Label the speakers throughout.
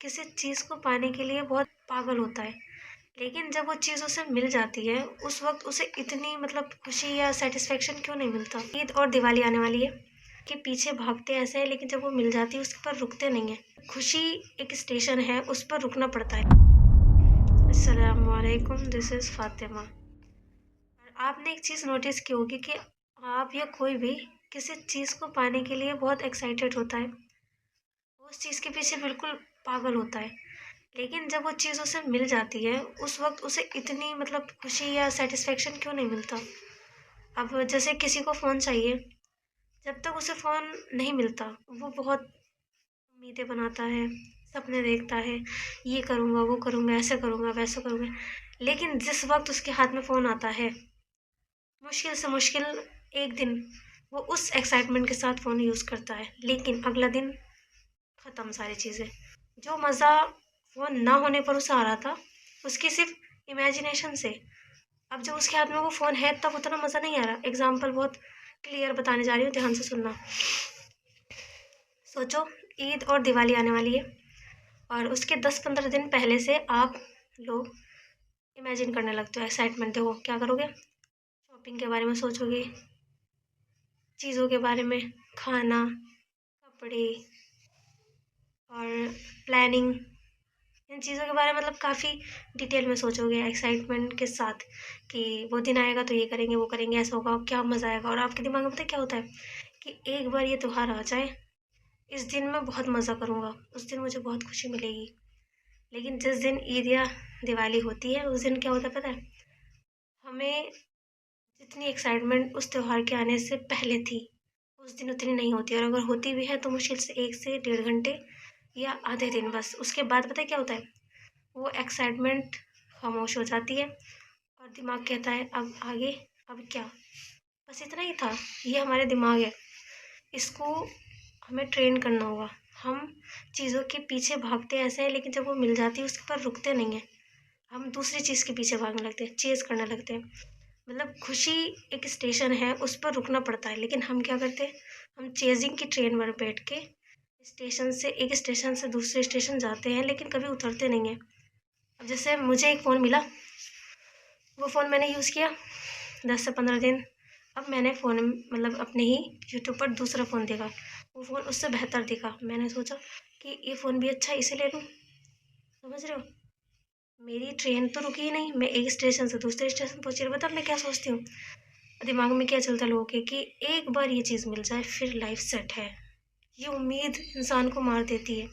Speaker 1: किसी चीज़ को पाने के लिए बहुत पागल होता है, लेकिन जब वो चीज़ उसे मिल जाती है, उस वक़्त उसे इतनी खुशी या सैटिस्फैक्शन क्यों नहीं मिलता? ईद और दिवाली आने वाली है, के पीछे भागते ऐसे हैं लेकिन जब वो मिल जाती है उसके पर रुकते नहीं हैं। खुशी एक स्टेशन है, उस पर रुकना पड़ता है। अस्सलाम वालेकुम, दिस इज़ फातिमा। और आपने एक चीज़ नोटिस की होगी कि आप या कोई भी किसी चीज़ को पाने के लिए बहुत एक्साइटेड होता है, वो उस चीज़ के पीछे बिल्कुल पागल होता है। लेकिन जब वो चीज़ उसे मिल जाती है, उस वक़्त उसे इतनी खुशी या सैटिस्फैक्शन क्यों नहीं मिलता? अब जैसे किसी को फ़ोन चाहिए, जब तक उसे फ़ोन नहीं मिलता, वो बहुत उम्मीदें बनाता है, सपने देखता है, ये करूँगा, वो करूँगा, ऐसे करूँगा, वैसे करूँगा। लेकिन जिस वक़्त उसके हाथ में फ़ोन आता है, मुश्किल से मुश्किल 1 दिन वो उस एक्साइटमेंट के साथ फ़ोन यूज़ करता है, लेकिन अगला दिन ख़त्म सारी चीज़ें। जो मज़ा फ़ोन ना होने पर उसे आ रहा था, उसकी सिर्फ़ इमेजिनेशन से, अब जब उसके हाथ में वो फ़ोन है तब उतना मज़ा नहीं आ रहा। एग्ज़ाम्पल बहुत क्लियर बताने जा रही हूँ, ध्यान से सुनना। सोचो, ईद और दिवाली आने वाली है और उसके 10-15 दिन पहले से आप लोग इमेजिन करने लगते हो, एक्साइटमेंट देखो क्या करोगे? शॉपिंग के बारे में सोचोगे, चीज़ों के बारे में, खाना, कपड़े और प्लानिंग, इन चीज़ों के बारे में काफ़ी डिटेल में सोचोगे एक्साइटमेंट के साथ कि वो दिन आएगा तो ये करेंगे, वो करेंगे, ऐसा होगा, क्या मज़ा आएगा। और आपके दिमाग में पता है क्या होता है कि एक बार ये त्योहार आ जाए, इस दिन मैं बहुत मज़ा करूँगा, उस दिन मुझे बहुत खुशी मिलेगी। लेकिन जिस दिन ईद या दिवाली होती है, उस दिन क्या होता है पता है? हमें जितनी एक्साइटमेंट उस त्योहार के आने से पहले थी, उस दिन उतनी नहीं होती, और अगर होती भी है तो मुश्किल से 1 से डेढ़ घंटे या आधे दिन बस। उसके बाद पता है क्या होता है? वो एक्साइटमेंट खामोश हो जाती है और दिमाग कहता है अब आगे, अब क्या? बस इतना ही था। ये हमारे दिमाग है, इसको हमें ट्रेन करना होगा। हम चीज़ों के पीछे भागते ऐसे हैं लेकिन जब वो मिल जाती है उसके पर रुकते नहीं हैं। हम दूसरी चीज़ के पीछे भागने लगते हैं, चेज़ करने लगते हैं। खुशी एक स्टेशन है, उस पर रुकना पड़ता है, लेकिन हम क्या करते हैं? हम चेज़िंग की ट्रेन में बैठ के एक स्टेशन से दूसरे स्टेशन जाते हैं लेकिन कभी उतरते नहीं हैं। अब जैसे मुझे एक फ़ोन मिला, वो फ़ोन मैंने यूज़ किया 10 से 15 दिन। अब मैंने फ़ोन अपने ही यूट्यूब पर दूसरा फ़ोन देखा, वो फ़ोन उससे बेहतर दिखा। मैंने सोचा कि ये फ़ोन भी अच्छा है, इसे ले लूँ। समझ रहे हो? मेरी ट्रेन तो रुकी ही नहीं, मैं एक स्टेशन से दूसरे स्टेशन पहुँची। और बताओ मैं क्या सोचती हूँ? दिमाग में क्या चलता है लोगों के कि एक बार ये चीज़ मिल जाए फिर लाइफ़ सेट है। ये उम्मीद इंसान को मार देती है,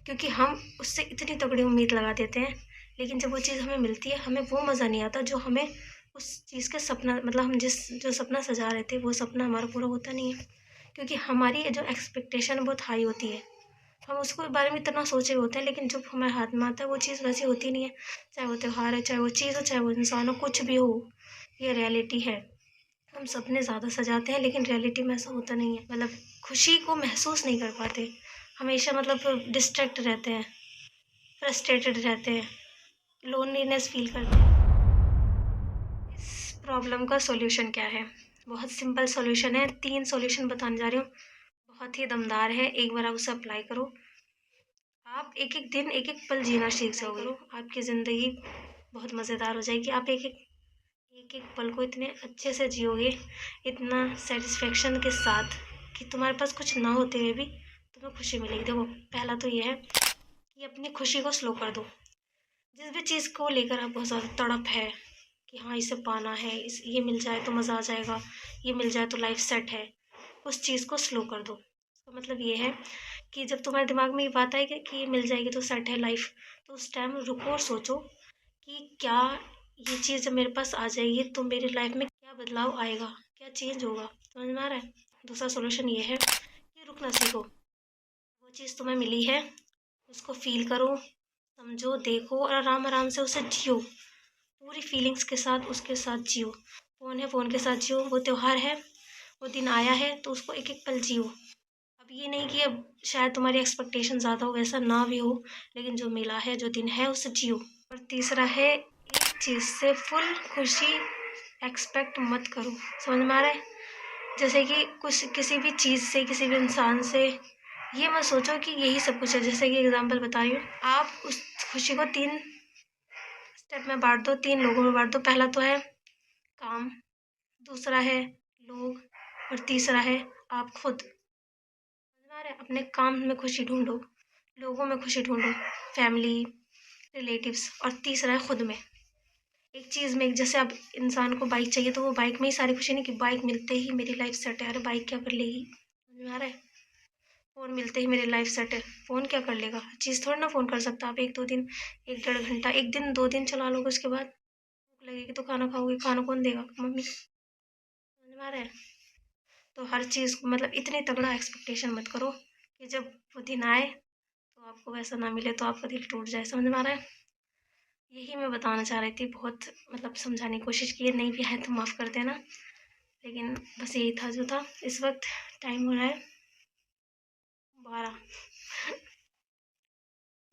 Speaker 1: क्योंकि हम उससे इतनी तगड़ी उम्मीद लगा देते हैं, लेकिन जब वो चीज़ हमें मिलती है, हमें वो मज़ा नहीं आता जो हमें उस चीज़ का सपना, हम जो सपना सजा रहे थे, वो सपना हमारा पूरा होता नहीं है। क्योंकि हमारी जो एक्सपेक्टेशन है बहुत हाई होती है। हम उसको बारे में इतना सोचे होते हैं, लेकिन जब हमारे हाथ में आता है वो चीज़ वैसी होती नहीं है। चाहे वो त्योहार है, चाहे वो चीज़ हो, चाहे वो इंसान हो, कुछ भी हो, ये रियलिटी है। हम सपने ज़्यादा सजाते हैं लेकिन रियलिटी में ऐसा होता नहीं है। खुशी को महसूस नहीं कर पाते। हमेशा डिस्ट्रैक्ट रहते हैं, फ्रस्ट्रेटेड रहते हैं, लोनलीनेस फ़ील करते हैं। इस प्रॉब्लम का सॉल्यूशन क्या है? बहुत सिंपल सॉल्यूशन है, 3 सॉल्यूशन बताने जा रही हूँ। बहुत ही दमदार है, एक बार आप उसे अप्लाई करो। आप एक-एक दिन, एक-एक पल जीना सीख जाओगे। आपकी ज़िंदगी बहुत मज़ेदार हो जाएगी। आप एक-एक पल को इतने अच्छे से जियोगे, इतना सैटिस्फैक्शन के साथ कि तुम्हारे पास कुछ ना होते हुए भी तुम्हें खुशी मिलेगी। देखो, पहला तो ये है कि अपनी खुशी को स्लो कर दो। जिस भी चीज़ को लेकर आप बहुत ज़्यादा तड़प है कि हाँ, इसे पाना है, ये मिल जाए तो मज़ा आ जाएगा, ये मिल जाए तो लाइफ सेट है, उस चीज़ को स्लो कर दो। इसका मतलब ये है कि जब तुम्हारे दिमाग में ये बात आएगी कि ये मिल जाएगी तो सेट है लाइफ, तो उस टाइम रुको और सोचो कि क्या ये चीज़ जब मेरे पास आ जाएगी तो मेरी लाइफ में क्या बदलाव आएगा, क्या चेंज होगा। समझ में आ रहा है? दूसरा सॉल्यूशन ये है कि रुकना सीखो। वो चीज़ तुम्हें मिली है, उसको फील करो, समझो, देखो और आराम-आराम से उसे जियो। पूरी फीलिंग्स के साथ उसके साथ जियो। फ़ोन है, फ़ोन के साथ जियो। वो त्योहार है, वो दिन आया है तो उसको एक-एक पल जियो। अब ये नहीं कि अब शायद तुम्हारी एक्सपेक्टेशन ज़्यादा हो, वैसा ना भी हो, लेकिन जो मिला है, जो दिन है, उसे जियो। और तीसरा है, एक चीज़ से फुल खुशी एक्सपेक्ट मत करो। समझ में आ रहा है? जैसे कि कुछ किसी भी चीज़ से, किसी भी इंसान से ये मत सोचो कि यही सब कुछ है। जैसे कि एग्ज़ाम्पल बता रही हूँ, आप उस खुशी को 3 स्टेप में बाँट दो, 3 लोगों में बाँट दो। पहला तो है काम, दूसरा है लोग और तीसरा है आप खुद। समझ में आ रहा है? अपने काम में खुशी ढूँढो, लोगों में खुशी ढूँढो, फैमिली, रिलेटिव्स, और तीसरा है खुद में। एक चीज़ में, जैसे अब इंसान को बाइक चाहिए तो वो बाइक में ही सारी खुशी नहीं कि बाइक मिलते ही मेरी लाइफ सेट है। अरे बाइक क्या कर लेगी? समझ में आ रहा है? फ़ोन मिलते ही मेरी लाइफ सेट है। फ़ोन क्या कर लेगा? हर चीज़ थोड़ी ना फ़ोन कर सकता। आप 1-2 दिन, 1 डेढ़ घंटा, 1 दिन 2 दिन चला लोगे, उसके बाद भूख लगेगी तो खाना खाओगे। खाना कौन देगा? मम्मी। समझ में आ रहा है? तो हर चीज़ को मतलब इतनी तगड़ा एक्सपेक्टेशन मत करो कि जब वो दिन आए तो आपको वैसा ना मिले तो आपका दिल टूट जाए। समझ में आ रहा है? यही मैं बताना चाह रही थी। बहुत मतलब समझाने की कोशिश की है, नहीं भी है तो माफ़ कर देना। लेकिन बस यही था जो था। इस वक्त टाइम हो रहा है 12।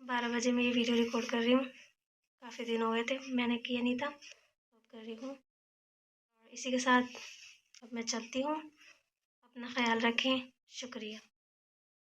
Speaker 1: 12 बजे मैं ये वीडियो रिकॉर्ड कर रही हूँ। काफ़ी दिन हो गए थे, मैंने किया नहीं था, अब कर रही हूँ। और इसी के साथ अब मैं चलती हूँ। अपना ख्याल रखें। शुक्रिया।